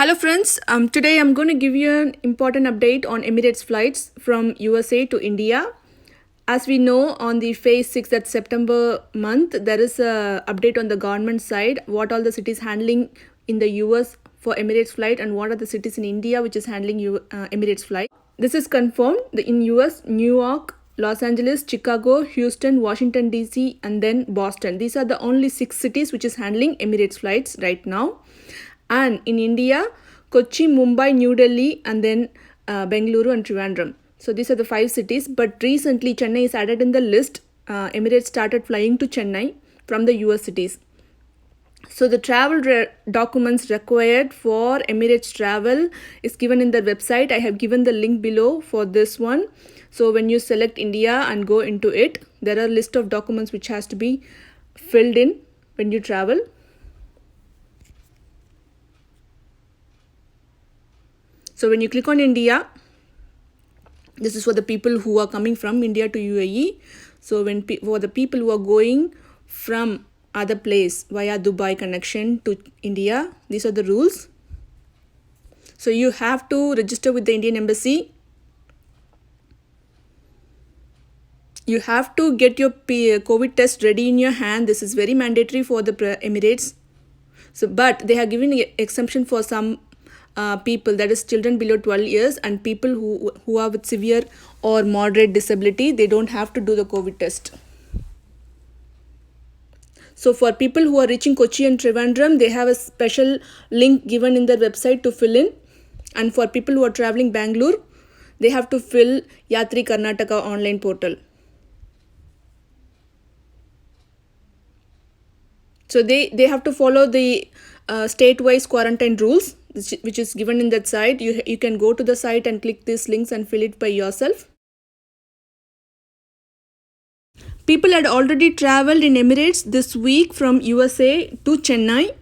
Hello friends, today I'm going to give you an important update on Emirates flights from USA to India. As we know, on the phase 6, that September month, there is a update on the government side, what all the cities handling in the US for Emirates flight and what are the cities in India which is handling Emirates flight. This is confirmed in US, New York, Los Angeles, Chicago, Houston, Washington DC and then Boston. These are the only 6 cities which is handling Emirates flights right now. And in India, Kochi, Mumbai, New Delhi and then Bengaluru and Trivandrum. So these are the 5 cities, but recently Chennai is added in the list. Emirates started flying to Chennai from the US cities. So the travel documents required for Emirates travel is given in the website. I have given the link below for this one. So when you select India and go into it, there are a list of documents which has to be filled in when you travel. So when you click on India, this is for the people who are coming from India to UAE. So for the people who are going from other place via Dubai connection to India, these are the rules. So you have to register with the Indian Embassy. You have to get your COVID test ready in your hand. This is very mandatory for the Emirates. So, but they have given an exemption for some people, that is children below 12 years and people who are with severe or moderate disability. They don't have to do the COVID test. So for people who are reaching Kochi and Trivandrum, they have a special link given in their website to fill in. And for people who are traveling Bangalore, they have to fill Yatri Karnataka online portal. So they have to follow the state-wise quarantine rules, which is given in that site. You can go to the site and click these links and fill it by yourself. People had already traveled in Emirates this week from USA to Chennai.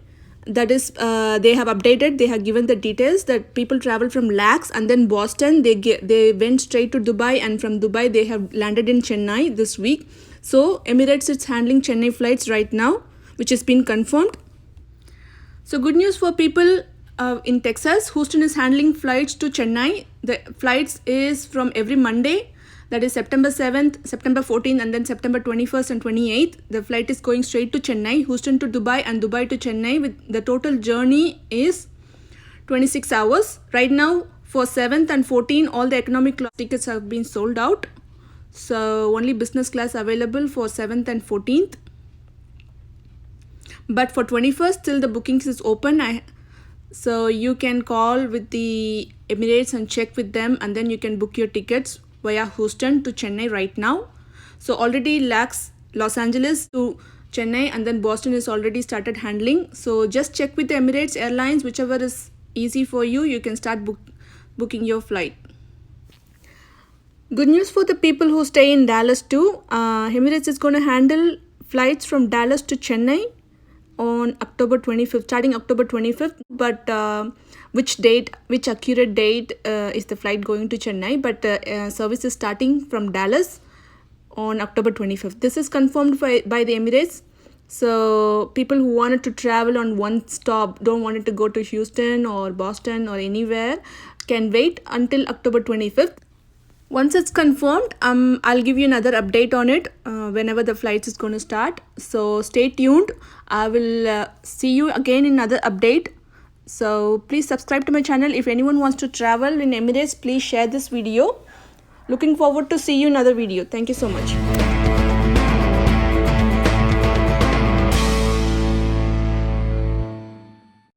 That is, they have updated. They have given the details that people traveled from Lax and then Boston. They went straight to Dubai, and from Dubai they have landed in Chennai this week. So Emirates is handling Chennai flights right now, which has been confirmed. So good news for people in Texas. Houston is handling flights to Chennai. The flights is from every Monday, that is September 7th, September 14th and then September 21st and 28th. The flight is going straight to Chennai, Houston to Dubai and Dubai to Chennai. With the total journey is 26 hours. Right now for 7th and 14th, all the economic class tickets have been sold out. So only business class available for 7th and 14th. But for 21st, till the bookings is open. So you can call with the Emirates and check with them, and then you can book your tickets via Houston to Chennai right now. So already Los Angeles to Chennai and then Boston is already started handling. So just check with the Emirates Airlines, whichever is easy for you. You can start booking your flight. Good news for the people who stay in Dallas too. Emirates is going to handle flights from Dallas to Chennai on October 25th, starting October 25th, but which accurate date is the flight going to Chennai, but service is starting from Dallas on October 25th. This is confirmed by the Emirates. So people who wanted to travel on one stop, don't want to go to Houston or Boston or anywhere, can wait until October 25th. Once it's confirmed, I'll give you another update on it whenever the flights is going to start. So stay tuned. I will see you again in another update. So please subscribe to my channel. If anyone wants to travel in Emirates, please share this video. Looking forward to see you in another video. Thank you so much.